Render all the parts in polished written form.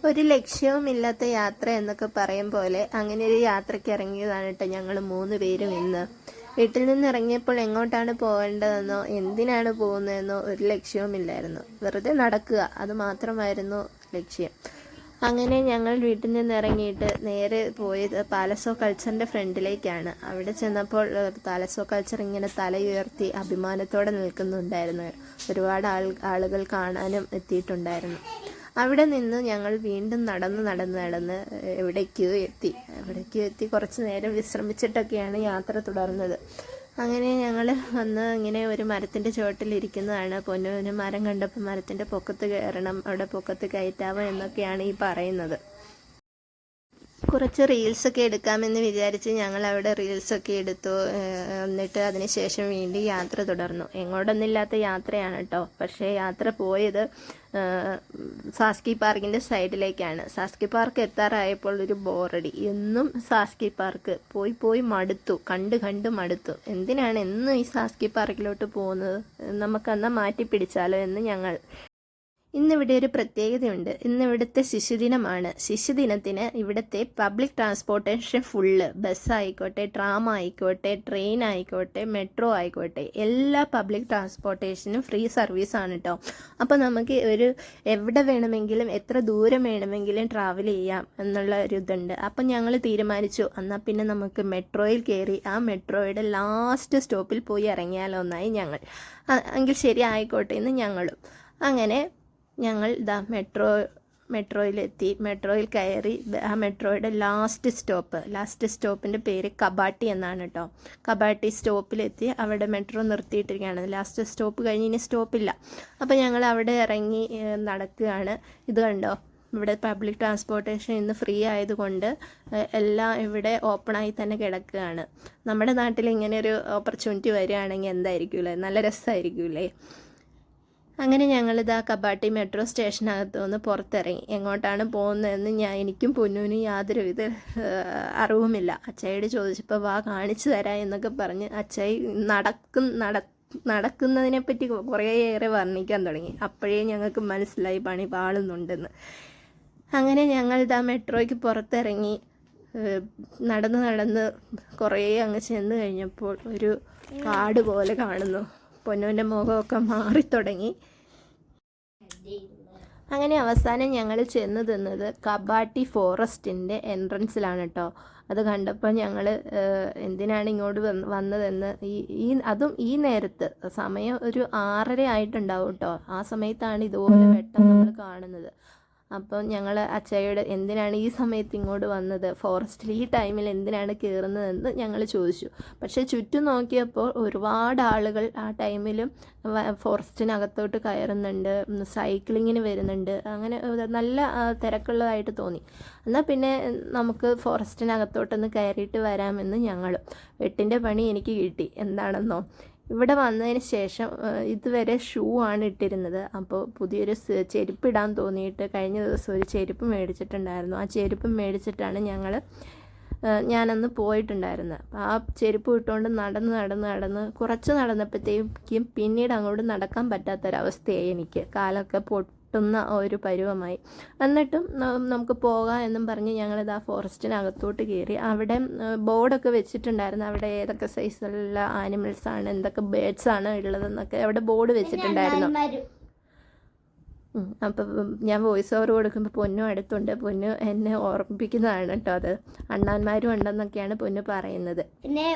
ഒരു ലക്ഷ്യവുമില്ലാത്ത യാത്ര എന്നൊക്കെ പറയും പോലെ അങ്ങനെ ഒരു യാത്രയ്ക്ക് ഇറങ്ങിയതാണ് കേട്ടോ ഞങ്ങൾ 3 പേരും ഇന്ന്. വീട്ടിൽ നിന്ന് ഇറങ്ങിയപ്പോൾ എങ്ങോട്ടാണ് പോകേണ്ടതെന്നോ എന്തിനാണ് പോകുന്നതെന്നോ ഒരു ലക്ഷ്യവുമില്ലായിരുന്നു. വെറുതെ നടക്കുക, അത് മാത്രമായിരുന്നു ലക്ഷ്യം. അങ്ങനെ ഞങ്ങൾ വീട്ടിൽ നിന്ന് ഇറങ്ങിയിട്ട് നേരെ പോയത് പാലസ് ഓഫ് കൾച്ചറിൻ്റെ ഫ്രണ്ടിലേക്കാണ്. അവിടെ ചെന്നപ്പോൾ പാലസ് ഓഫ് കൾച്ചർ ഇങ്ങനെ തലയുയർത്തി അഭിമാനത്തോടെ നിൽക്കുന്നുണ്ടായിരുന്നു. ഒരുപാട് ആളുകൾ കാണാനും എത്തിയിട്ടുണ്ടായിരുന്നു. അവിടെ നിന്ന് ഞങ്ങൾ വീണ്ടും നടന്ന് എവിടേക്കോ എത്തി കുറച്ച് നേരം വിശ്രമിച്ചിട്ടൊക്കെയാണ് യാത്ര തുടർന്നത്. അങ്ങനെ ഞങ്ങൾ വന്ന് ഇങ്ങനെ ഒരു മരത്തിൻ്റെ ചുവട്ടിലിരിക്കുന്നതാണ്. പൊന്നുവിന് മരം കണ്ടപ്പോൾ മരത്തിൻ്റെ പൊക്കത്ത് കയറണം, അവിടെ പൊക്കത്ത് കയറ്റാവോ എന്നൊക്കെയാണ് ഈ പറയുന്നത്. കുറച്ച് റീൽസൊക്കെ എടുക്കാമെന്ന് വിചാരിച്ച് ഞങ്ങൾ അവിടെ റീൽസൊക്കെ എടുത്തു. എന്നിട്ട് അതിന് ശേഷം വീണ്ടും യാത്ര തുടർന്നു. എങ്ങോട്ടൊന്നുമില്ലാത്ത യാത്രയാണ് കേട്ടോ. പക്ഷേ യാത്ര പോയത് സാസ്കി പാർക്കിൻ്റെ സൈഡിലേക്കാണ്. സാസ്കി പാർക്ക് എത്താറായപ്പോൾ ഒരു ബോറടി. എന്നും സാസ്കി പാർക്ക് പോയി മടുത്തു, കണ്ട് മടുത്തു. എന്തിനാണ് എന്നും ഈ സാസ്കി പാർക്കിലോട്ട് പോകുന്നത്? നമുക്കെന്നാൽ മാറ്റി പിടിച്ചാലോ എന്ന് ഞങ്ങൾ. ഇന്നിവിടെ ഒരു പ്രത്യേകതയുണ്ട്. ഇന്നിവിടുത്തെ ശിശുദിനമാണ്. ശിശുദിനത്തിന് ഇവിടുത്തെ പബ്ലിക് ട്രാൻസ്പോർട്ടേഷൻ ഫുള്ള്, ബസ്സായിക്കോട്ടെ, ട്രാം ആയിക്കോട്ടെ, ട്രെയിൻ ആയിക്കോട്ടെ, മെട്രോ ആയിക്കോട്ടെ, എല്ലാ പബ്ലിക് ട്രാൻസ്പോർട്ടേഷനും ഫ്രീ സർവീസാണ് കേട്ടോ. അപ്പോൾ നമുക്ക് എവിടെ വേണമെങ്കിലും എത്ര ദൂരം വേണമെങ്കിലും ട്രാവൽ ചെയ്യാം എന്നുള്ള ഒരു ഇതുണ്ട്. അപ്പം ഞങ്ങൾ തീരുമാനിച്ചു, എന്നാൽ പിന്നെ നമുക്ക് മെട്രോയിൽ കയറി ആ മെട്രോയുടെ ലാസ്റ്റ് സ്റ്റോപ്പിൽ പോയി ഇറങ്ങിയാലോ എന്നായി ഞങ്ങൾ. എങ്കിൽ ശരി ആയിക്കോട്ടെ എന്ന് ഞങ്ങളും. അങ്ങനെ ഞങ്ങൾ മെട്രോയിലെത്തി. മെട്രോയിൽ കയറി ആ മെട്രോയുടെ ലാസ്റ്റ് സ്റ്റോപ്പിൻ്റെ പേര് കബാട്ടി എന്നാണ് കേട്ടോ. കബാട്ടി സ്റ്റോപ്പിലെത്തി. അവിടെ മെട്രോ നിർത്തിയിട്ടിരിക്കുകയാണ്. ലാസ്റ്റ് സ്റ്റോപ്പ് കഴിഞ്ഞ് ഇനി സ്റ്റോപ്പില്ല. അപ്പോൾ ഞങ്ങൾ അവിടെ ഇറങ്ങി നടക്കുകയാണ്. ഇത് കണ്ടോ, ഇവിടെ പബ്ലിക് ട്രാൻസ്പോർട്ടേഷൻ ഇന്ന് ഫ്രീ ആയതുകൊണ്ട് എല്ലാം ഇവിടെ ഓപ്പണായി തന്നെ കിടക്കുകയാണ്. നമ്മുടെ നാട്ടിൽ ഇങ്ങനെ ഒരു ഓപ്പർച്യൂണിറ്റി വരികയാണെങ്കിൽ എന്തായിരിക്കുമല്ലേ, നല്ല രസമായിരിക്കുമല്ലേ. അങ്ങനെ ഞങ്ങളിതാ കബാട്ടി മെട്രോ സ്റ്റേഷനകത്ത് നിന്ന് പുറത്തിറങ്ങി. എങ്ങോട്ടാണ് പോകുന്നതെന്ന് എനിക്കും പൊന്നുവിനും യാതൊരുവിധ അറിവുമില്ല. അച്ചായിയോട് ചോദിച്ചപ്പോൾ വാ കാണിച്ചു തരാം എന്നൊക്കെ പറഞ്ഞ് അച്ചായി നടക്കുന്നതിനെപ്പറ്റി കുറേയേറെ വർണ്ണിക്കാൻ തുടങ്ങി. അപ്പോഴേ ഞങ്ങൾക്ക് മനസ്സിലായി പണി പാളുന്നുണ്ടെന്ന്. അങ്ങനെ ഞങ്ങളിതാ മെട്രോയ്ക്ക് പുറത്തിറങ്ങി നടന്ന് കുറേ അങ്ങ് ചെന്ന് കഴിഞ്ഞപ്പോൾ ഒരു കാട് പോലെ കാണുന്നു. പൊന്നുവിൻ്റെ മുഖമൊക്കെ മാറിത്തുടങ്ങി. അങ്ങനെ അവസാനം ഞങ്ങൾ ചെന്ന് തിന്നത് കബാട്ടി ഫോറസ്റ്റിൻ്റെ എൻട്രൻസിലാണ് കേട്ടോ. അത് കണ്ടപ്പോൾ ഞങ്ങൾ എന്തിനാണ് ഇങ്ങോട്ട് വന്നതെന്ന് അതും ഈ നേരത്ത് സമയം ഒരു 6:30 ആയിട്ടുണ്ടാവും കേട്ടോ. ആ സമയത്താണ് ഇതുപോലെ വെട്ടം നമ്മൾ കാണുന്നത്. അപ്പം ഞങ്ങൾ അച്ചായിയോട് എന്തിനാണ് ഈ സമയത്ത് ഇങ്ങോട്ട് വന്നത്, ഫോറസ്റ്റിൽ ഈ ടൈമിൽ എന്തിനാണ് കയറുന്നതെന്ന് ഞങ്ങൾ ചോദിച്ചു. പക്ഷേ ചുറ്റും നോക്കിയപ്പോൾ ഒരുപാട് ആളുകൾ ആ ടൈമിലും ഫോറസ്റ്റിനകത്തോട്ട് കയറുന്നുണ്ട്, സൈക്ലിങ്ങിന് വരുന്നുണ്ട്. അങ്ങനെ നല്ല തിരക്കുള്ളതായിട്ട് തോന്നി. എന്നാൽ പിന്നെ നമുക്ക് ഫോറസ്റ്റിനകത്തോട്ടൊന്ന് കയറിയിട്ട് വരാമെന്ന് ഞങ്ങളും. വെട്ടിൻ്റെ പണി എനിക്ക് കിട്ടി. എന്താണെന്നോ, ഇവിടെ വന്നതിന് ശേഷം ഇതുവരെ ഷൂ ആണ് ഇട്ടിരുന്നത്. അപ്പോൾ പുതിയൊരു ചെരുപ്പ് ഇടാൻ തോന്നിയിട്ട് കഴിഞ്ഞ ദിവസം ഒരു ചെരുപ്പ് മേടിച്ചിട്ടുണ്ടായിരുന്നു. ആ ചെരുപ്പ് മേടിച്ചിട്ടാണ് ഞാനന്ന് പോയിട്ടുണ്ടായിരുന്നത്. ആ ചെരുപ്പ് ഇട്ടുകൊണ്ട് നടന്ന് കുറച്ച് നടന്നപ്പോഴത്തേക്കും പിന്നീട് അങ്ങോട്ട് നടക്കാൻ പറ്റാത്തൊരവസ്ഥയായി. എനിക്ക് കാലൊക്കെ പൊട്ടുന്ന ഒരു പരുവമായി. എന്നിട്ടും നമുക്ക് പോകാം എന്നും പറഞ്ഞ് ഞങ്ങളിത് ആ ഫോറസ്റ്റിനകത്തോട്ട് കയറി. അവിടെ ബോർഡൊക്കെ വെച്ചിട്ടുണ്ടായിരുന്നു. അവിടെ ഏതൊക്കെ സൈസിലുള്ള ആനിമൽസാണ്, എന്തൊക്കെ ബേഡ്സാണ് ഉള്ളതെന്നൊക്കെ അവിടെ ബോർഡ് വെച്ചിട്ടുണ്ടായിരുന്നു. അപ്പം ഞാൻ വോയിസ് ഓവർ കൊടുക്കുമ്പോൾ പൊന്നു അടുത്തുണ്ട്. പൊന്നു എന്നെ ഓർമ്മിപ്പിക്കുന്നതാണ് കേട്ടോ. അത് അണ്ണാന്മാരും ഉണ്ടെന്നൊക്കെയാണ് പൊന്നു പറയുന്നത്. പിന്നെ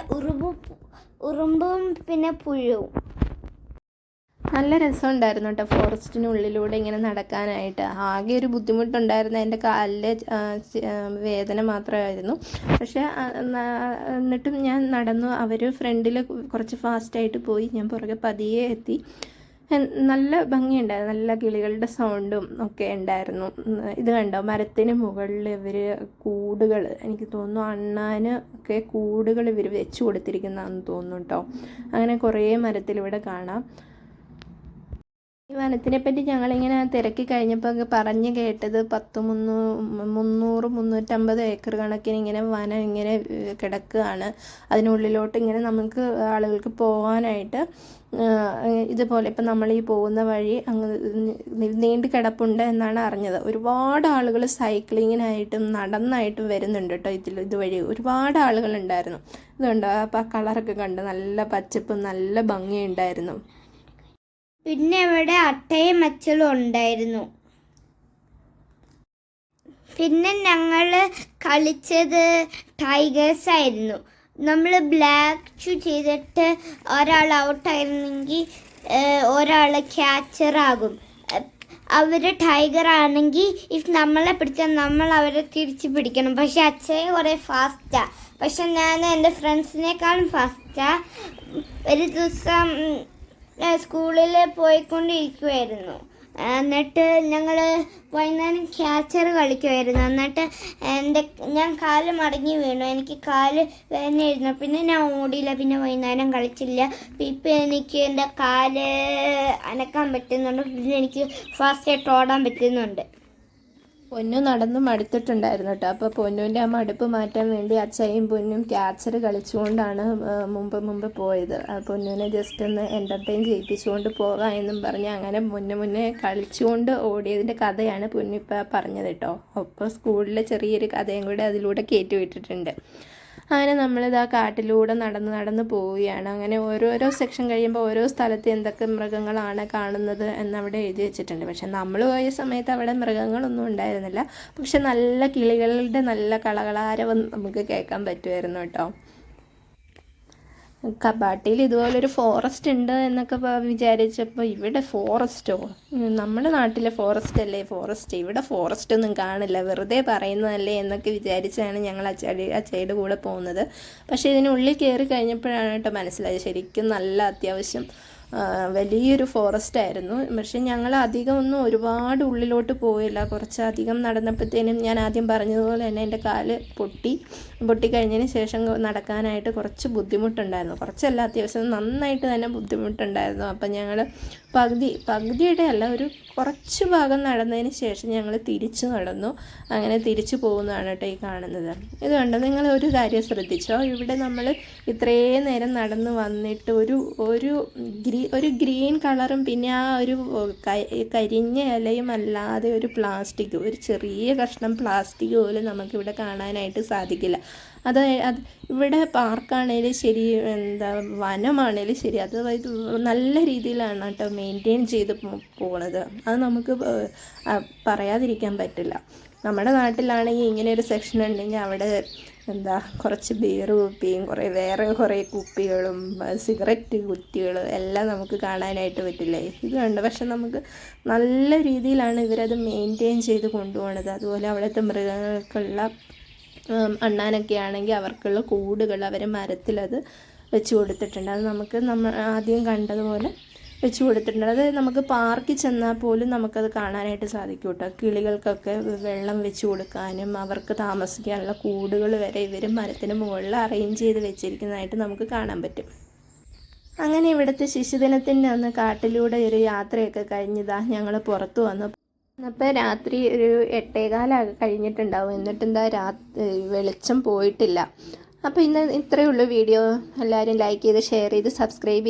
ഉറുമ്പും പിന്നെ പുഴുവും. നല്ല രസമുണ്ടായിരുന്നു കേട്ടോ ഫോറസ്റ്റിനുള്ളിലൂടെ ഇങ്ങനെ നടക്കാനായിട്ട്. ആകെ ഒരു ബുദ്ധിമുട്ടുണ്ടായിരുന്നു, എൻ്റെ കാലിലെ വേദന മാത്രമായിരുന്നു. പക്ഷേ എന്നിട്ടും ഞാൻ നടന്നു. അവർ ഫ്രണ്ടിൽ കുറച്ച് ഫാസ്റ്റായിട്ട് പോയി, ഞാൻ പുറകെ പതിയെ എത്തി. നല്ല ഭംഗിയുണ്ടായിരുന്നു. നല്ല കിളികളുടെ സൗണ്ടും ഒക്കെ ഉണ്ടായിരുന്നു. ഇത് കണ്ടോ, മരത്തിന് മുകളിൽ ഇവർ കൂടുകൾ, എനിക്ക് തോന്നുന്നു അണ്ണാന് ഒക്കെ കൂടുകൾ ഇവർ വെച്ച് കൊടുത്തിരിക്കുന്നതാണെന്ന് തോന്നുന്നു കേട്ടോ. അങ്ങനെ കുറേ മരത്തിൽ ഇവിടെ കാണാം. ഈ വനത്തിനെ പറ്റി ഞങ്ങളിങ്ങനെ തിരക്കി കഴിഞ്ഞപ്പോൾ പറഞ്ഞ് കേട്ടത് 350 ഏക്കർ കണക്കിന് ഇങ്ങനെ വനം ഇങ്ങനെ കിടക്കുകയാണ്. അതിനുള്ളിലോട്ട് ഇങ്ങനെ നമുക്ക് ആളുകൾക്ക് പോകാനായിട്ട് ഇതുപോലെ ഇപ്പം നമ്മൾ ഈ പോകുന്ന വഴി അങ്ങ് നീണ്ടു കിടപ്പുണ്ട് എന്നാണ് അറിഞ്ഞത്. ഒരുപാട് ആളുകൾ സൈക്ലിങ്ങിനായിട്ടും നടന്നായിട്ടും വരുന്നുണ്ട് കേട്ടോ. ഇതുവഴി ഒരുപാട് ആളുകളുണ്ടായിരുന്നു. ഇതുണ്ടോ അപ്പം ആ കളറൊക്കെ കണ്ട് നല്ല പച്ചപ്പും നല്ല ഭംഗിയുണ്ടായിരുന്നു. പിന്നെ ഇവിടെ അട്ടയും മച്ചലും ഉണ്ടായിരുന്നു. പിന്നെ ഞങ്ങൾ കളിച്ചത് ടൈഗേഴ്സ് ആയിരുന്നു. നമ്മൾ ബ്ലാക്ക് ഷൂ ചെയ്തിട്ട് ഒരാൾ ഔട്ടായിരുന്നെങ്കിൽ ഒരാൾ ക്യാച്ചറാകും. അവർ ടൈഗർ ആണെങ്കിൽ ഇഫ് നമ്മളെ പിടിച്ചാൽ നമ്മൾ അവരെ തിരിച്ച് പിടിക്കണം. പക്ഷെ അച്ഛൻ കുറേ ഫാസ്റ്റാണ്. പക്ഷെ ഞാൻ എൻ്റെ ഫ്രണ്ട്സിനേക്കാളും ഫാസ്റ്റാണ്. ഒരു ദിവസം സ്കൂളിൽ പോയിക്കൊണ്ടിരിക്കുമായിരുന്നു. എന്നിട്ട് ഞങ്ങൾ വൈകുന്നേരം ക്യാച്ചർ കളിക്കുമായിരുന്നു. എന്നിട്ട് ഞാൻ കാല് മടങ്ങി വീണു. എനിക്ക് കാല് വേദനയായിരുന്നു. പിന്നെ ഞാൻ ഓടിയില്ല. പിന്നെ വൈകുന്നേരം കളിച്ചില്ല. ഇപ്പം എനിക്ക് എൻ്റെ കാല് അനക്കാൻ പറ്റുന്നുണ്ട്. പിന്നെ എനിക്ക് ഫാസ്റ്റായിട്ട് ഓടാൻ പറ്റുന്നുണ്ട്. പൊന്നു നടന്ന് മടുത്തിട്ടുണ്ടായിരുന്നു കേട്ടോ. അപ്പോൾ പൊന്നുവിൻ്റെ ആ മടുപ്പ് മാറ്റാൻ വേണ്ടി അച്ഛയും പൊന്നും ക്യാച്ചർ കളിച്ചുകൊണ്ടാണ് മുമ്പ് പോയത്. പൊന്നുവിനെ ജസ്റ്റ് ഒന്ന് എൻ്റർടൈൻ ചെയ്യിപ്പിച്ചുകൊണ്ട് പോകാം എന്നും പറഞ്ഞ് അങ്ങനെ മുന്നേ കളിച്ചുകൊണ്ട് ഓടിയതിൻ്റെ കഥയാണ് പൊന്നിപ്പോൾ പറഞ്ഞത് കേട്ടോ. അപ്പോൾ സ്കൂളിലെ ചെറിയൊരു കഥയും കൂടെ അതിലൂടെ കയറ്റി വിട്ടിട്ടുണ്ട്. അങ്ങനെ നമ്മളിതാ കാട്ടിലൂടെ നടന്ന് പോവുകയാണ്. അങ്ങനെ ഓരോരോ സെക്ഷൻ കഴിയുമ്പോൾ ഓരോ സ്ഥലത്ത് എന്തൊക്കെ മൃഗങ്ങളാണ് കാണുന്നത് എന്നവിടെ എഴുതി വെച്ചിട്ടുണ്ട്. പക്ഷെ നമ്മൾ പോയ സമയത്ത് അവിടെ മൃഗങ്ങളൊന്നും ഉണ്ടായിരുന്നില്ല. പക്ഷെ നല്ല കിളികളുടെ നല്ല കളകളാരവം നമുക്ക് കേൾക്കാൻ പറ്റുമായിരുന്നു കേട്ടോ. കബാട്ടിയിൽ ഇതുപോലൊരു ഫോറസ്റ്റ് ഉണ്ട് എന്നൊക്കെ വിചാരിച്ചപ്പോൾ ഇവിടെ ഫോറസ്റ്റോ? നമ്മുടെ നാട്ടിലെ ഫോറസ്റ്റ് അല്ലേ ഫോറസ്റ്റ്, ഇവിടെ ഫോറസ്റ്റ് ഒന്നും കാണില്ല, വെറുതെ പറയുന്നതല്ലേ എന്നൊക്കെ വിചാരിച്ചാണ് ഞങ്ങൾ അച്ചയുടെ കൂടെ പോകുന്നത്. പക്ഷേ ഇതിനുള്ളിൽ കയറി കഴിഞ്ഞപ്പോഴാണ് കേട്ടോ മനസ്സിലായത് ശരിക്കും നല്ല അത്യാവശ്യം വലിയൊരു ഫോറസ്റ്റ് ആയിരുന്നു. പക്ഷെ ഞങ്ങൾ അധികം ഒന്നും ഒരുപാട് ഉള്ളിലോട്ട് പോയില്ല. കുറച്ചധികം നടന്നപ്പോഴത്തേനും ഞാൻ ആദ്യം പറഞ്ഞതുപോലെ തന്നെ എൻ്റെ കാല് പൊട്ടിക്കഴിഞ്ഞതിന് ശേഷം നടക്കാനായിട്ട് കുറച്ച് ബുദ്ധിമുട്ടുണ്ടായിരുന്നു. കുറച്ചല്ല, അത്യാവശ്യം നന്നായിട്ട് തന്നെ ബുദ്ധിമുട്ടുണ്ടായിരുന്നു. അപ്പം ഞങ്ങൾ പകുതിയുടെ അല്ല, ഒരു കുറച്ച് ഭാഗം നടന്നതിന് ശേഷം ഞങ്ങൾ തിരിച്ചു നടന്നു. അങ്ങനെ തിരിച്ചു പോകുന്നതാണ് കേട്ടോ ഈ കാണുന്നത്. ഇത് കണ്ടോ, നിങ്ങൾ ഒരു കാര്യം ശ്രദ്ധിച്ചോ, ഇവിടെ നമ്മൾ ഇത്രയും നേരം നടന്ന് വന്നിട്ട് ഒരു ഗ്രീൻ കളറും പിന്നെ ആ ഒരു കരിഞ്ഞ ഇലയും അല്ലാതെ ഒരു പ്ലാസ്റ്റിക്, ഒരു ചെറിയ കഷ്ണം പ്ലാസ്റ്റിക് പോലും നമുക്കിവിടെ കാണാനായിട്ട് സാധിക്കില്ല. അത് ഇവിടെ പാർക്കാണേലും ശരി, വനമാണേലും ശരി, അത് നല്ല രീതിയിലാണ് കേട്ടോ മെയിൻറ്റെയിൻ ചെയ്ത് പോണത്. അത് നമുക്ക് പറയാതിരിക്കാൻ പറ്റില്ല. നമ്മുടെ നാട്ടിലാണെങ്കിൽ ഇങ്ങനെ ഒരു സെക്ഷൻ ഉണ്ടെങ്കിൽ അവിടെ കുറച്ച് ബിയർ കുപ്പിയും വേറെ കുറേ കുപ്പികളും സിഗരറ്റ് കുറ്റികളും എല്ലാം നമുക്ക് കാണാനായിട്ട് പറ്റില്ലേ. ഇത് കണ്ട് പക്ഷെ നമുക്ക് നല്ല രീതിയിലാണ് ഇവരത് മെയിൻറ്റെയിൻ ചെയ്ത് കൊണ്ടുപോകണത്. അതുപോലെ അവിടുത്തെ മൃഗങ്ങൾക്കുള്ള അണ്ണാനൊക്കെ ആണെങ്കിൽ അവർക്കുള്ള കൂടുകൾ അവർ മരത്തിലത് വെച്ച് കൊടുത്തിട്ടുണ്ട്. അത് നമ്മൾ ആദ്യം കണ്ടതുപോലെ വെച്ച് കൊടുത്തിട്ടുണ്ട്. അത് നമുക്ക് പാർക്കിൽ ചെന്നാൽ പോലും നമുക്കത് കാണാനായിട്ട് സാധിക്കും കേട്ടോ. കിളികൾക്കൊക്കെ വെള്ളം വെച്ച് കൊടുക്കാനും അവർക്ക് താമസിക്കാനുള്ള കൂടുകൾ വരെ ഇവർ മരത്തിന് മുകളിൽ അറേഞ്ച് ചെയ്ത് വെച്ചിരിക്കുന്നതായിട്ട് നമുക്ക് കാണാൻ പറ്റും. അങ്ങനെ ഇവിടുത്തെ ശിശുദിനത്തിൻ്റെ അന്ന് കാട്ടിലൂടെ ഒരു യാത്രയൊക്കെ കഴിഞ്ഞതാ ഞങ്ങൾ പുറത്തു വന്നു. അപ്പോൾ രാത്രി ഒരു 8:15 കഴിഞ്ഞിട്ടുണ്ടാവും. എന്നിട്ടെന്താ വെളിച്ചം പോയിട്ടില്ല. അപ്പോൾ ഇന്ന് ഇത്രയേ ഉള്ളൂ വീഡിയോ. എല്ലാവരും ലൈക്ക് ചെയ്ത് ഷെയർ ചെയ്ത് സബ്സ്ക്രൈബ്